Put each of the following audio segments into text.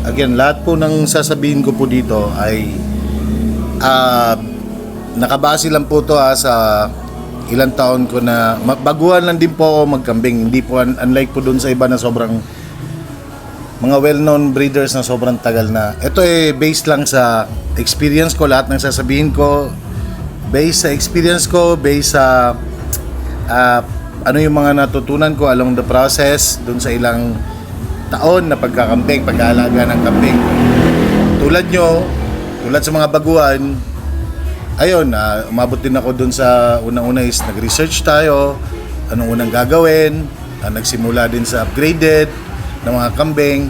Again, lahat po ng sasabihin ko po dito ay nakabase lang po to sa ilang taon ko na baguhan lang din po ako magkambing. Hindi po unlike po dun sa iba na sobrang mga well-known breeders na sobrang tagal na. Ito based lang sa experience ko. Lahat ng sasabihin ko based sa experience ko, based sa ano yung mga natutunan ko along the process dun sa ilang taon na pagkakambing, pag-aalaga ng kambing. Tulad nyo, tulad sa mga baguhan, ayun, umabot din ako dun sa unang-una is nag-research tayo, anong unang gagawin, nagsimula din sa upgraded ng mga kambing,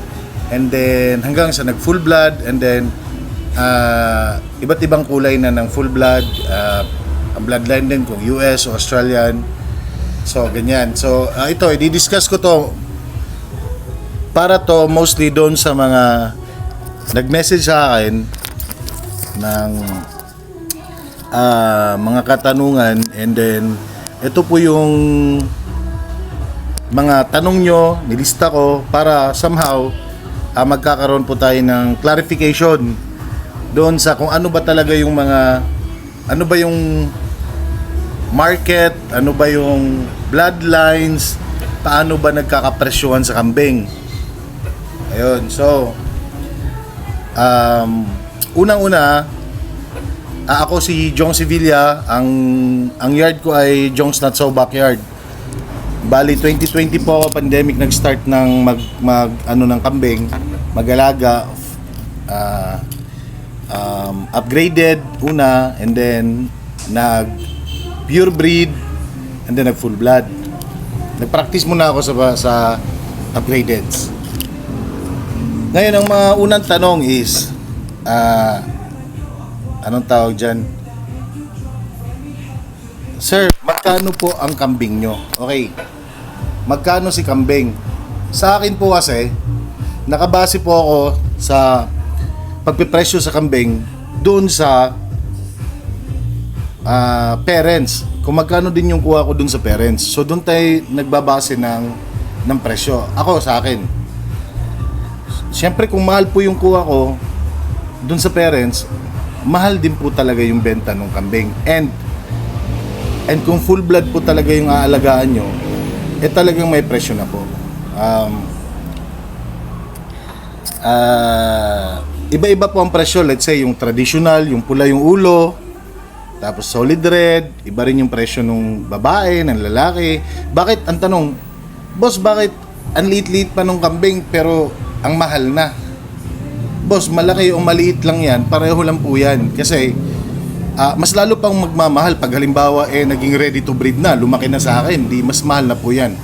and then hanggang sa nag-full blood, and then iba't ibang kulay na ng full blood, ang bloodline din kung US o Australian. So, ganyan. So, ito, i-discuss ko to para to mostly doon sa mga nag-message sa akin ng mga katanungan, and then ito po yung mga tanong nyo, nilista ko para somehow magkakaroon po tayo ng clarification doon sa kung ano ba talaga yung mga ano ba yung market, ano ba yung bloodlines, paano ba nagkakapresyuhan sa kambing. Ayun, so unang-una, ako si Jong Sevilla, ang yard ko ay Jong's Not So Backyard. Bali 2020 po ako, pandemic, nag-start ng ano ng kambing, mag-alaga, upgraded una, and then nag pure breed, and then nag full blood. Nag-practice muna ako sa upgraded. Ngayon, ang mga unang tanong is anong tawag dyan? Sir, magkano po ang kambing nyo? Okay, magkano si kambing? Sa akin po kasi, nakabase po ako sa pagpipresyo sa kambing doon sa parents. Kung magkano din yung kuha ko doon sa parents. So doon tayo nagbabase ng presyo. Ako, sa akin, siyempre kung mahal po yung kuha ko doon sa parents, mahal din po talaga yung benta ng kambing. And kung full blood po talaga yung aalagaan nyo, talagang may presyo na po. Iba-iba po ang presyo. Let's say yung traditional, yung pula yung ulo, tapos solid red, iba rin yung presyo ng babae, ng lalaki. Bakit, ang tanong, boss, bakit ang liit-liit pa nung kambing pero ang mahal na? Boss, malaki o maliit lang yan, pareho lang po yan. Kasi mas lalo pang magmamahal pag halimbawa naging ready to breed na, lumaki na sa akin, di mas mahal na po yan.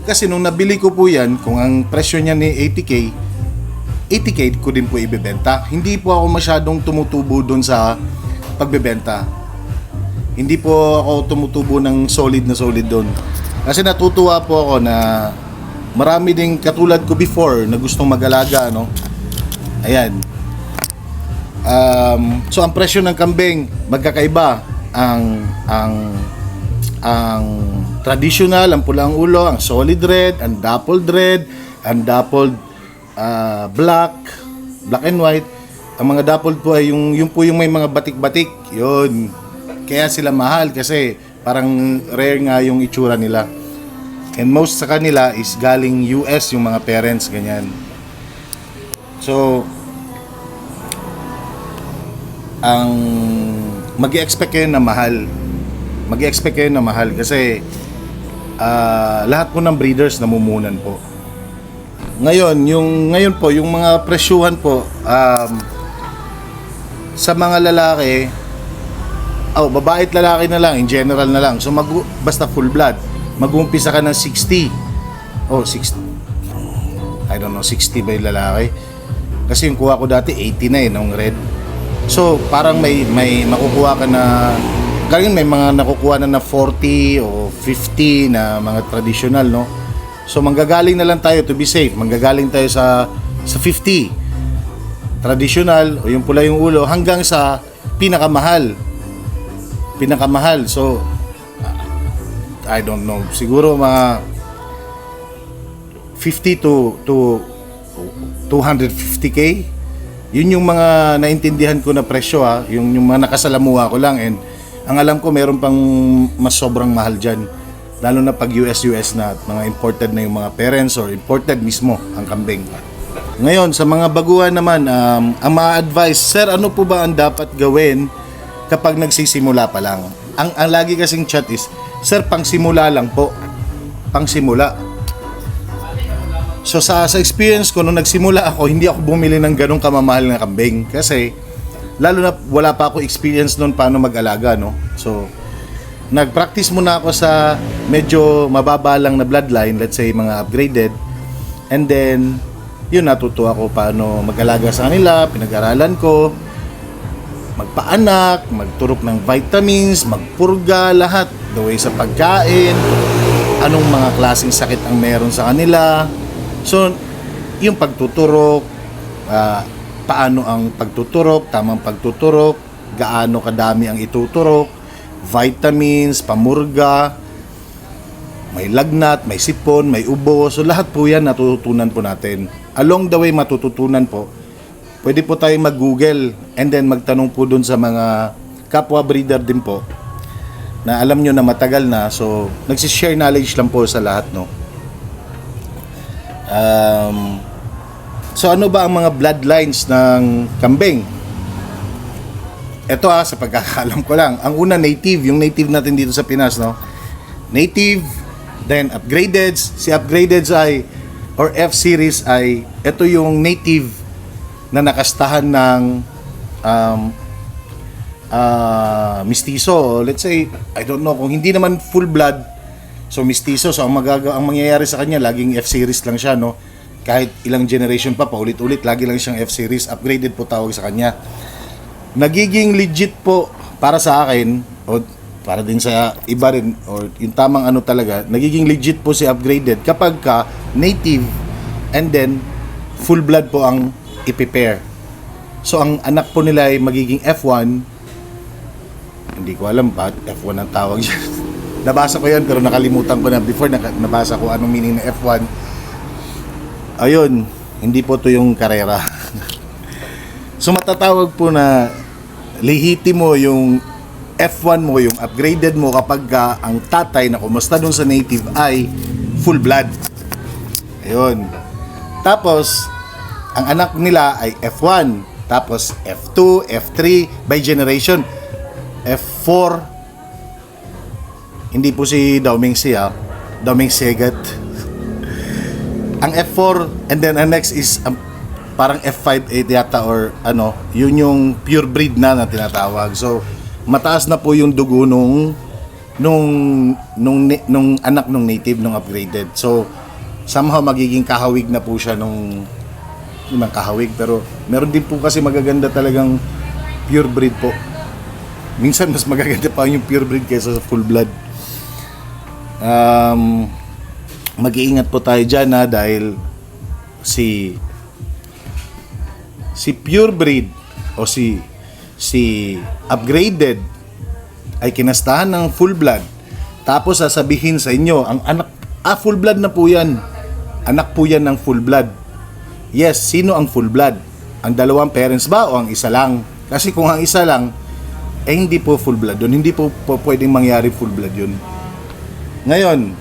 Kasi nung nabili ko po yan, kung ang presyo niya ni 80k ko din po ibebenta. Hindi po ako masyadong tumutubo doon sa pagbebenta. Hindi po ako tumutubo ng solid doon. Kasi natutuwa po ako na marami ding katulad ko before na gustong mag-alaga, no? Ayan. So ang presyo ng kambing magkakaiba. Ang traditional, ang pulang ulo, ang solid red, ang dappled red, ang dappled black and white. Ang mga dappled po ay yung po yung may mga batik-batik. Yun. Kaya sila mahal kasi parang rare nga yung itsura nila. And most sa kanila is galing US yung mga parents, ganyan. So ang mag-i-expect kayo na mahal. Mag-i-expect kayo na mahal kasi lahat po ng breeders namumunan po. Ngayon po yung mga presyuhan po sa mga lalaki, babae at lalaki na lang, in general na lang. So basta full blood, mag-uumpisa ka ng 60. 60. I don't know, 60 ba yung lalaki? Kasi yung kuha ko dati 80 na nung red. So parang may makukuha ka na, galing may mga nakukuha na 40 o 50 na mga traditional, no? So manggagaling na lang tayo to be safe. Manggagaling tayo sa 50 traditional o yung pula yung ulo hanggang sa pinakamahal. So I don't know, siguro mga 50 to 250k. Yun yung mga naintindihan ko na presyo yung mga nakasalamuha ko lang, and ang alam ko meron pang mas sobrang mahal dyan, lalo na pag US na at mga imported na yung mga parents or imported mismo ang kambing. Ngayon sa mga baguhan naman, ang ma-advise, sir, ano po ba ang dapat gawin kapag nagsisimula pa lang? Ang lagi kasing chat is, sir, pangsimula lang po, pangsimula. So sa experience ko nung nagsimula ako, hindi ako bumili ng ganong kamamahal na kambing kasi lalo na wala pa ako experience noon paano mag-alaga, no. So nag-practice muna ako sa medyo mababa lang na bloodline, let's say mga upgraded, and then yun, natuto ako paano mag-alaga sa kanila, pinag-aralan ko, magpaanak, magturok ng vitamins, magpurga, lahat, the way sa pagkain, anong mga klaseng sakit ang meron sa kanila. So, yung pagtuturok, paano ang pagtuturok, tamang pagtuturok, gaano kadami ang ituturok, vitamins, pamurga, may lagnat, may sipon, may ubo. So, lahat po yan natututunan po natin. Along the way matututunan po. Pwede po tayong mag-google and then magtanong po dun sa mga kapwa breeder din po na alam nyo na matagal na. So, nagsishare knowledge lang po sa lahat, no? So ano ba ang mga bloodlines ng kambing? Ito sa pagkakalam ko lang. Ang una, native, yung native natin dito sa Pinas, no? Native, then upgraded. Si upgraded ay or F series ay ito yung native na nakastahan ng mistiso. Let's say, I don't know kung hindi naman full blood. So mistiso, so ang mangyayari sa kanya, laging F-series lang siya, no? Kahit ilang generation pa, paulit-ulit, lagi lang siyang F-series, upgraded po tawag sa kanya. Nagiging legit po para sa akin, o para din sa iba rin, or yung tamang ano talaga, nagiging legit po si upgraded kapag ka native, and then full blood po ang i-prepare. So ang anak po nila ay magiging F1, hindi ko alam ba, F1 ang tawag siya. Nabasa ko yan pero nakalimutan ko na before nabasa ko anong meaning ng F1. Ayun, hindi po to yung karera. So matatawag po na lihiti mo yung F1 mo, yung upgraded mo kapag ang tatay na kumusta dun sa native ay full blood. Ayun. Tapos ang anak nila ay F1, tapos F2, F3 by generation, F4. Hindi po si Daoming Segat. Ang F4, and then ang next is parang F5 yata or ano, yun yung pure breed na tinatawag. So mataas na po yung dugo nung anak nung native, nung upgraded. So somehow magiging kahawig na po siya nung kahawig, pero meron din po kasi magaganda talagang pure breed po. Minsan mas magaganda pa yung pure breed kaysa sa full blood. Mag-iingat po tayo dyan dahil si pure breed o si upgraded ay kinastahan ng full blood, tapos sasabihin sa inyo ang anak, full blood na po yan, anak po yan ng full blood. Yes, sino ang full blood? Ang dalawang parents ba o ang isa lang? Kasi kung ang isa lang, hindi po full blood yun, hindi po pwedeng mangyari full blood yun. Ngayon,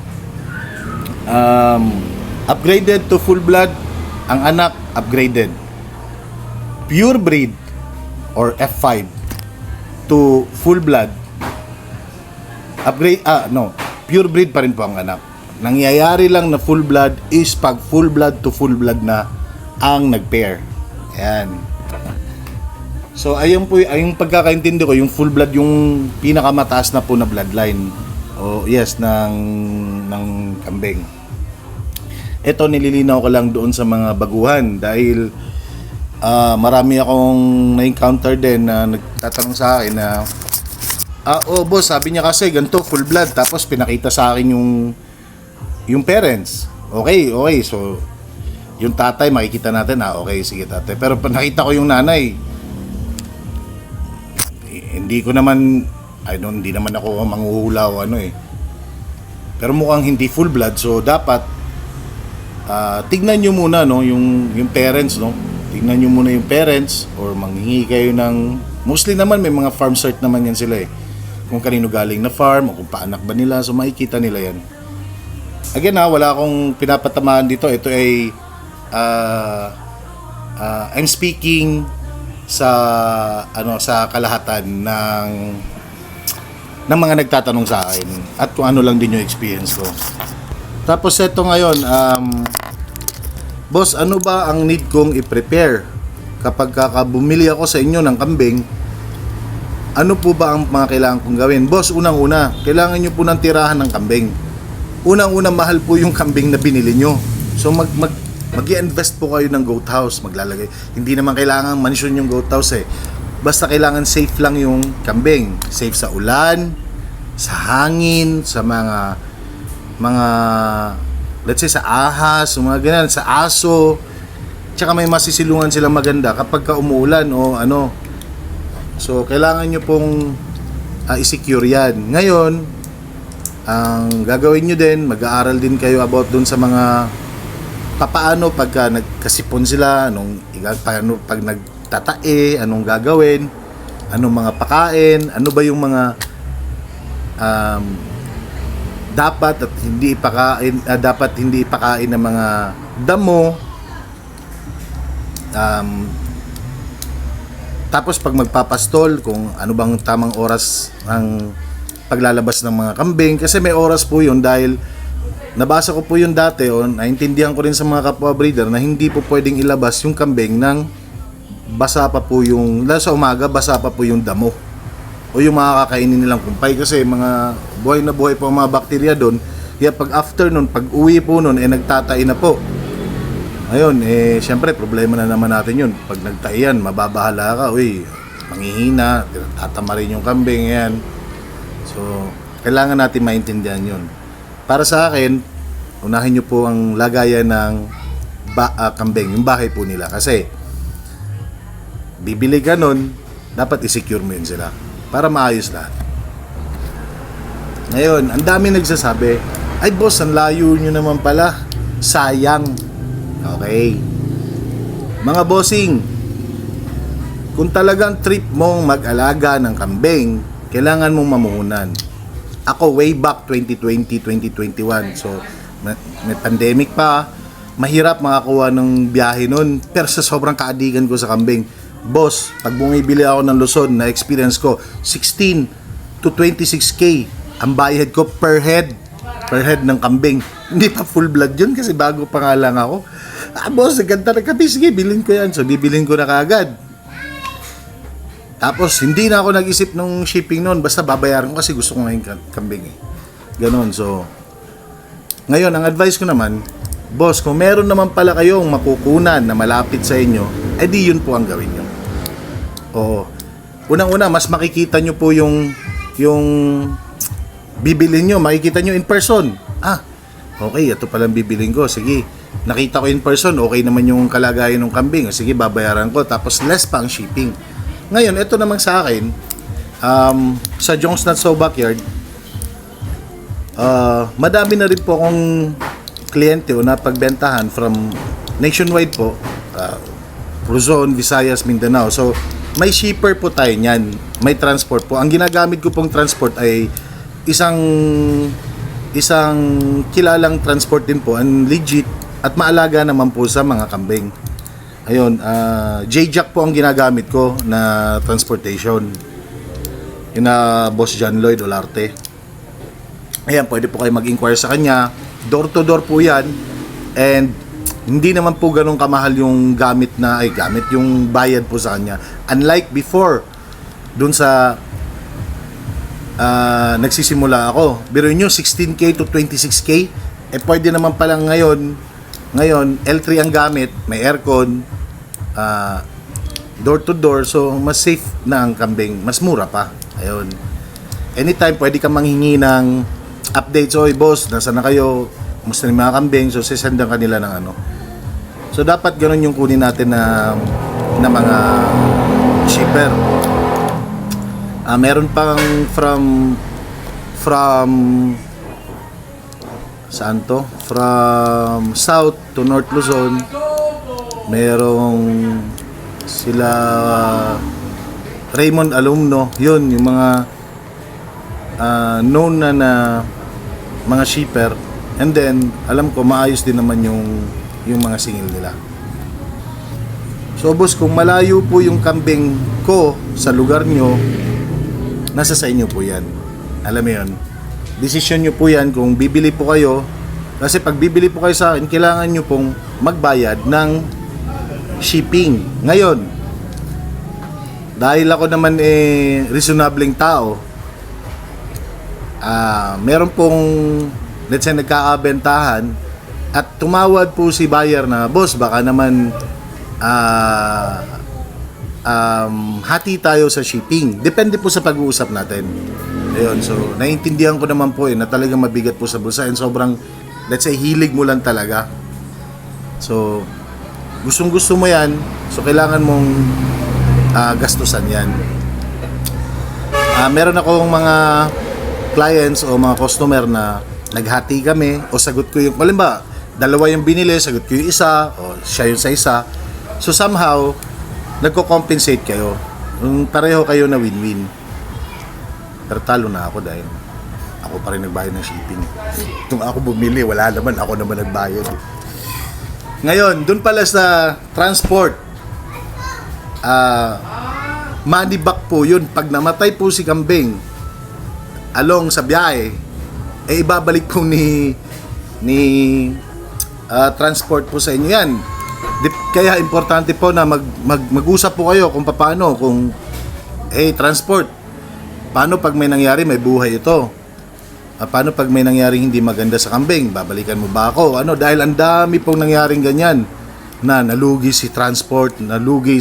upgraded to full blood, ang anak upgraded. Pure breed or F5 to full blood, pure breed pa rin po ang anak. Nangyayari lang na full blood is pag full blood to full blood na ang nag-pair. Ayan. So ayun po yung pagkakaintindi ko, yung full blood yung pinakamataas na po na bloodline. Yes, ng kambing. Ito nililinaw ko lang doon sa mga baguhan dahil marami akong na-encounter din na nagtatanong sa akin na boss, sabi niya kasi ganito full blood, tapos pinakita sa akin yung parents. Okay, so yung tatay makikita natin, okay, sige tatay. Pero pag nakita ko yung nanay, hindi naman ako manghuhula o pero mukhang hindi full blood, so dapat tignan nyo muna, no, yung parents, no. Tignan nyo muna yung parents or manghingi kayo ng, mostly naman may mga farm cert naman yan sila eh. Kung kanino galing na farm o kung paanak ba nila, so makikita nila yan. Again wala akong pinapatamaan dito. Ito ay I'm speaking sa kalahatan ng mga nagtatanong sa akin at kung ano lang din yung experience ko. Tapos ito ngayon, boss, ano ba ang need kong i-prepare kapag bumili ako sa inyo ng kambing? Ano po ba ang mga kailangan kong gawin? Boss, unang-una, kailangan nyo po ng tirahan ng kambing. Unang-una, mahal po yung kambing na binili nyo. So mag-i-invest po kayo ng goat house, maglalagay. Hindi naman kailangan mansion yung goat house eh. Basta kailangan safe lang yung kambing. Safe sa ulan, sa hangin, sa mga let's say sa ahas, mga ganyan, sa aso. Tsaka may masisilungan silang maganda kapag umuulan o ano. So kailangan nyo pong i-secure yan. Ngayon, ang gagawin nyo din, mag-aaral din kayo about dun sa mga paano pagka nagkasipon sila, paano pag nagtatae, anong gagawin, anong mga pakain, ano ba yung mga dapat at hindi ipakain ng mga damo. Tapos pag magpapastol, kung ano bang tamang oras ng paglalabas ng mga kambing, kasi may oras po yun dahil nabasa ko po yun dati o naintindihan ko rin sa mga kapwa breeder na hindi po pwedeng ilabas yung kambing ng basa pa po yung, lalo sa umaga, basa pa po yung damo o yung mga kakainin nilang kumpay, kasi mga buhay na buhay po ang mga bakterya doon. Kaya pag afternoon, pag uwi po noon, nagtatai na po. Ayun, syempre problema na naman natin yun. Pag nagtai yan, mababahala ka, manghihina, tatama rin yung kambing, yan. So, kailangan natin maintindihan yun. Para sa akin, unahin nyo po ang lagayan ng kambing, yung bahay po nila. Kasi, bibili ka nun, dapat i-secure mo yun sila para maayos lahat. Ngayon, ang dami nagsasabi, ay boss, ang layo nyo naman pala. Sayang. Okay. Mga bossing, kung talagang trip mong mag-alaga ng kambing, kailangan mong mamuhunan. Ako way back 2020, 2021. So, may pandemic pa. Mahirap makakuha ng biyahe nun. Pero sa sobrang kaadigan ko sa kambing, boss, pag bumibili ako ng Luzon, na experience ko, 16 to 26K ang bayad ko per head ng kambing. Hindi pa full blood yun kasi bago pa nga lang ako. Boss, ganda na kami, sige, bilhin ko yan. So, bibilhin ko na kaagad. Tapos, hindi na ako nag-isip ng shipping noon. Basta babayaran ko kasi gusto ko ngayon kambing eh. Ganon. So, ngayon, ang advice ko naman, boss, kung meron naman pala kayong makukunan na malapit sa inyo, edi yun po ang gawin nyo. Oo. Unang-una, mas makikita nyo po yung bibilin nyo, makikita nyo in person. Okay, ito palang bibilin ko. Sige, nakita ko in person, okay naman yung kalagayan ng kambing. Sige, babayaran ko. Tapos less pa ang shipping. Ngayon, ito naman sa akin, sa Jones Not So Backyard, madami na rin po akong kliyente o napagbentahan from nationwide po, Luzon, Visayas, Mindanao. So, may shipper po tayo niyan. May transport po. Ang ginagamit ko pong transport ay isang kilalang transport din po, and legit at maalaga naman po sa mga kambing. Ayun, J-Jack po ang ginagamit ko na transportation. Yun na Boss John Lloyd Olarte. Ayan, pwede po kayo mag-inquire sa kanya. Door to door po yan. And hindi naman po ganun kamahal yung gamit yung bayad po sa kanya. Unlike before, dun sa nagsisimula ako. Biro nyo, 16K to 26K. Pwede naman palang ngayon, L3 ang gamit, may aircon, door to door, so mas safe na ang kambing, mas mura pa. Ayun. Anytime, pwede kang manghingi ng updates. Oy, boss, nasa na kayo? Musta na yung mga kambing? So, sisendan kanila ng ano. So, dapat ganun yung kunin natin na mga shipper. Meron pang from saan to? From South to North Luzon. Merong sila Raymond Alumno. Yun, yung mga known na mga shipper. And then, alam ko, maayos din naman yung mga singil nila. So, boss, kung malayo po yung kambing ko sa lugar nyo, nasa sa inyo po yan. Alam mo yun? Desisyon nyo po yan kung bibili po kayo. Kasi pag bibili po kayo sa akin, kailangan nyo pong magbayad ng shipping. Ngayon, dahil ako naman reasonableng tao, meron pong, let's say, nagkakabentahan at tumawad po si buyer na, boss, baka naman hati tayo sa shipping. Depende po sa pag-uusap natin. Ayun, so naiintindihan ko naman po na talagang mabigat po sa bulsa and sobrang, let's say, hilig mo lang talaga. So gustong-gusto mo yan, so kailangan mong gastusan yan. Meron akong mga clients o mga customer na naghati kami o sagot ko yung, halimbawa, dalawa yung binili, sagot ko yung isa o siya yung sa isa. So somehow nagko-compensate kayo. Pareho kayo na win-win. Pero talo na ako dahil ako pa rin nagbayad ng shipping. Kung ako bumili, wala naman, ako naman nagbayad. Ngayon, dun pala sa transport, money back po yun. Pag namatay po si kambing along sa biyahe, ibabalik po ni transport po sa inyo yan. Kaya importante po na mag-usap po kayo kung paano, kung transport, paano pag may nangyari, may buhay ito? Paano pag may nangyari hindi maganda sa kambing? Babalikan mo ba ako? Dahil ang dami pong nangyaring ganyan na nalugi si transport, nalugi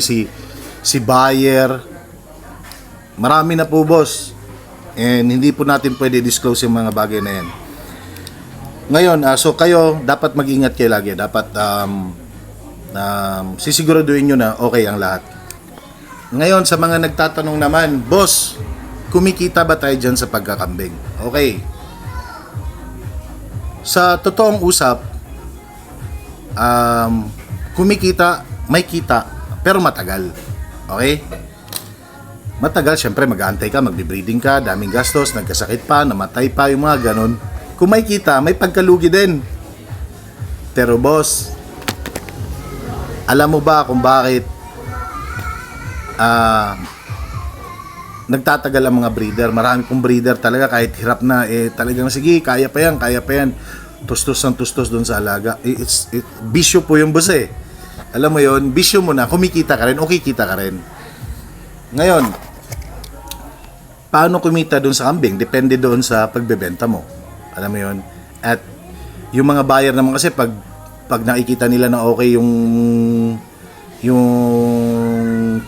si buyer. Marami na po, boss. And hindi po natin pwede disclose yung mga bagay na yan. Ngayon, so kayo, dapat mag-ingat kayo lagi. Dapat sisiguraduhin nyo na okay ang lahat. Ngayon, sa mga nagtatanong naman, boss, kumikita ba tayo dyan sa pagkakambing? Okay. Sa totoong usap, kumikita, may kita, pero matagal. Okay? Matagal, syempre mag-aantay ka, magbe-breeding ka, daming gastos, nagkasakit pa, namatay pa, yung mga ganon. Kung may kita, may pagkalugi din. Pero boss, alam mo ba kung bakit nagtatagal ang mga breeder? Marami pong breeder talaga, kahit hirap na, talagang sige, kaya pa yan. Tustos ang tustos doon sa alaga. Bisyo po yung boss eh. Alam mo yon, bisyo mo na, kumikita ka rin, okay kita ka rin. Ngayon, paano kumita doon sa kambing? Depende doon sa pagbebenta mo. Alam mo yon. At yung mga buyer naman kasi, pag nakikita nila na okay yung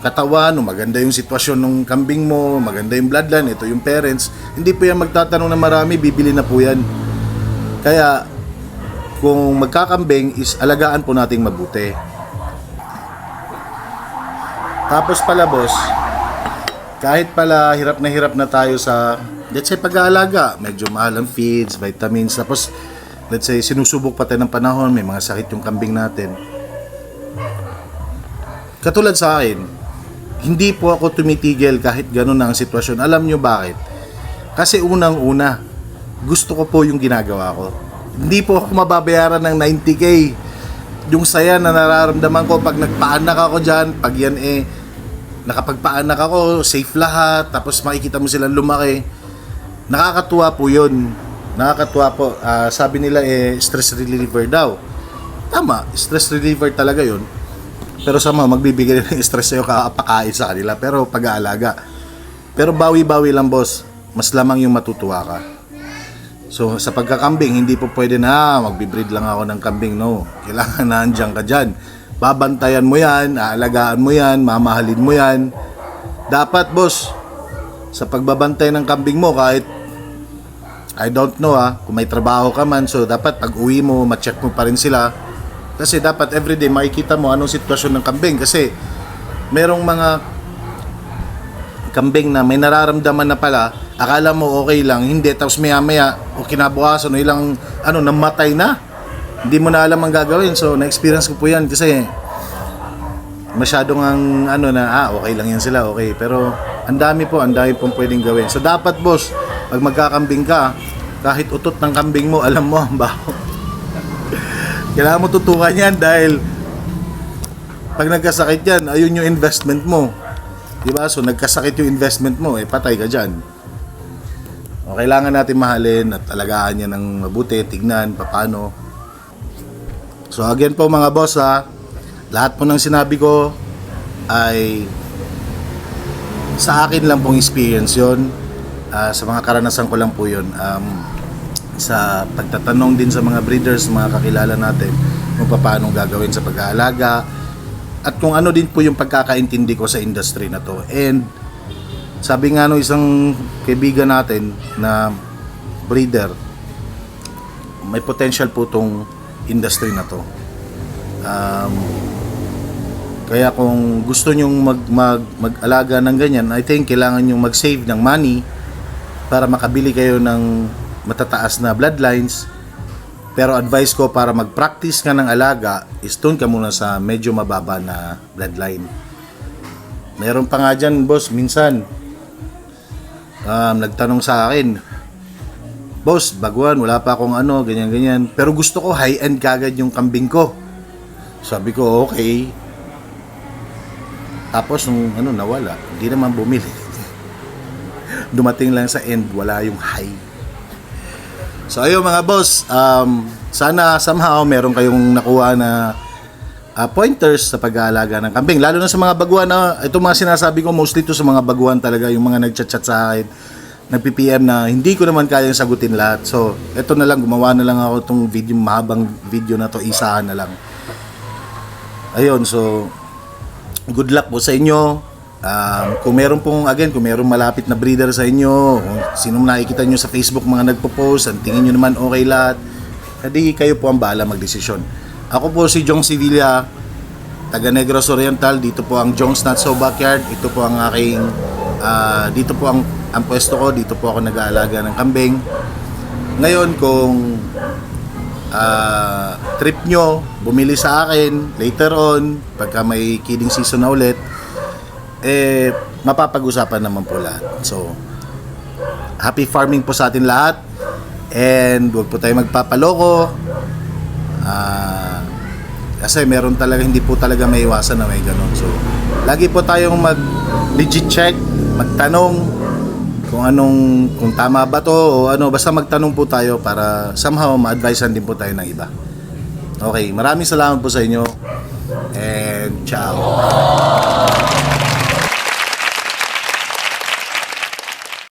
katawan, maganda yung sitwasyon ng kambing mo, maganda yung bloodline, ito yung parents, hindi po yan magtatanong na marami, bibili na po yan. Kaya kung magkakambing is alagaan po nating mabuti. Tapos pala, boss, kahit pala hirap na tayo sa, let's say, pag-aalaga, medyo mahal ang feeds, vitamins, tapos let's say sinusubok pa tayo ng panahon, may mga sakit yung kambing natin. Katulad sa akin, hindi po ako tumitigil kahit gano'n na ang sitwasyon. Alam nyo bakit? Kasi unang-una, gusto ko po yung ginagawa ko. Hindi po ako mababayaran ng 90K. Yung saya na nararamdaman ko pag nagpaanak ako dyan, pag yan nakapagpaanak ako, safe lahat, tapos makikita mo silang lumaki. Nakakatuwa po yun. Nakakatuwa po. Sabi nila stress reliever daw. Tama, stress reliever talaga yun. Pero sama, magbibigay ng stress sa'yo kapakain sa kanila. Pero pag-aalaga. Pero bawi-bawi lang, boss. Mas lamang yung matutuwa ka. So, sa pagkakambing, hindi po pwede na magbibreed lang ako ng kambing. No. Kailangan na andyan ka dyan. Babantayan mo yan, aalagaan mo yan, mamahalin mo yan. Dapat, boss, sa pagbabantay ng kambing mo, kahit I don't know kung may trabaho ka man, so dapat pag uwi mo, ma-check mo pa rin sila. Kasi dapat everyday makikita mo anong sitwasyon ng kambing. Kasi merong mga kambing na may nararamdaman na pala, akala mo okay lang, hindi, tapos maya-maya o kinabukasan o ilang namatay na. Hindi mo na alam ang gagawin. So na-experience ko po yan kasi masyadong okay lang yan sila, okay. Pero ang dami pong pwedeng gawin. So dapat boss, pag magkakambing ka, kahit utot ng kambing mo, alam mo ang baho. Kailangan mo tutukan yan dahil pag nagkasakit yan, ayun yung investment mo. Diba? So nagkasakit yung investment mo, patay ka dyan. O, kailangan natin mahalin at alagaan yan ng mabuti, tignan, paano. So again po mga boss lahat po ng sinabi ko ay sa akin lang pong experience yon, sa mga karanasan ko lang po yun, sa pagtatanong din sa mga breeders, mga kakilala natin kung paano gagawin sa pag-aalaga at kung ano din po yung pagkakaintindi ko sa industry na to. And sabi nga isang kaibigan natin na breeder, may potential po tong industry na to. Kaya kung gusto nyong mag-alaga ng ganyan, I think kailangan nyong mag-save ng money para makabili kayo ng matataas na bloodlines. Pero advice ko, para mag-practice ka ng alaga, is doon ka muna sa medyo mababa na bloodline. Meron pa nga dyan, boss, minsan nagtanong sa akin, boss, baguhan, wala pa akong ganyan-ganyan. Pero gusto ko high-end kagad yung kambing ko. Sabi ko, okay. Tapos nung nawala, hindi naman bumili. Dumating lang sa end, wala yung high. So ayun mga boss, sana somehow meron kayong nakuha na pointers sa pag-aalaga ng kambing. Lalo na sa mga baguhan ito mga sinasabi ko, mostly to sa mga baguhan talaga, yung mga nagchat-chat sa akin, nag-PPM na hindi ko naman kayang sagutin lahat. So ito na lang, gumawa na lang ako itong video, mahabang video na to, isahan na lang. Ayun, so good luck po sa inyo. Kung meron malapit na breeder sa inyo, kung sinong nakikita nyo sa Facebook mga nagpo-post, ang tingin nyo naman okay lahat, hindi kayo po ang bahala magdesisyon. Ako po si Jong Sevilla, taga Negros Oriental. Dito po ang Jong's Not So Backyard. Ito po ang aking dito po ang pwesto ko. Dito po ako nag-aalaga ng kambing. Ngayon kung trip nyo, bumili sa akin later on, pagka may kidding season na ulit, mapapag-usapan naman po lahat. So, happy farming po sa atin lahat, and huwag po tayo magpapaloko, kasi meron talaga, hindi po talaga may iwasan na may ganun. So, lagi po tayong mag-legit check, magtanong kung tama ba to o basta magtanong po tayo para somehow ma-advisean din po tayo ng iba. Okay, maraming salamat po sa inyo, and ciao.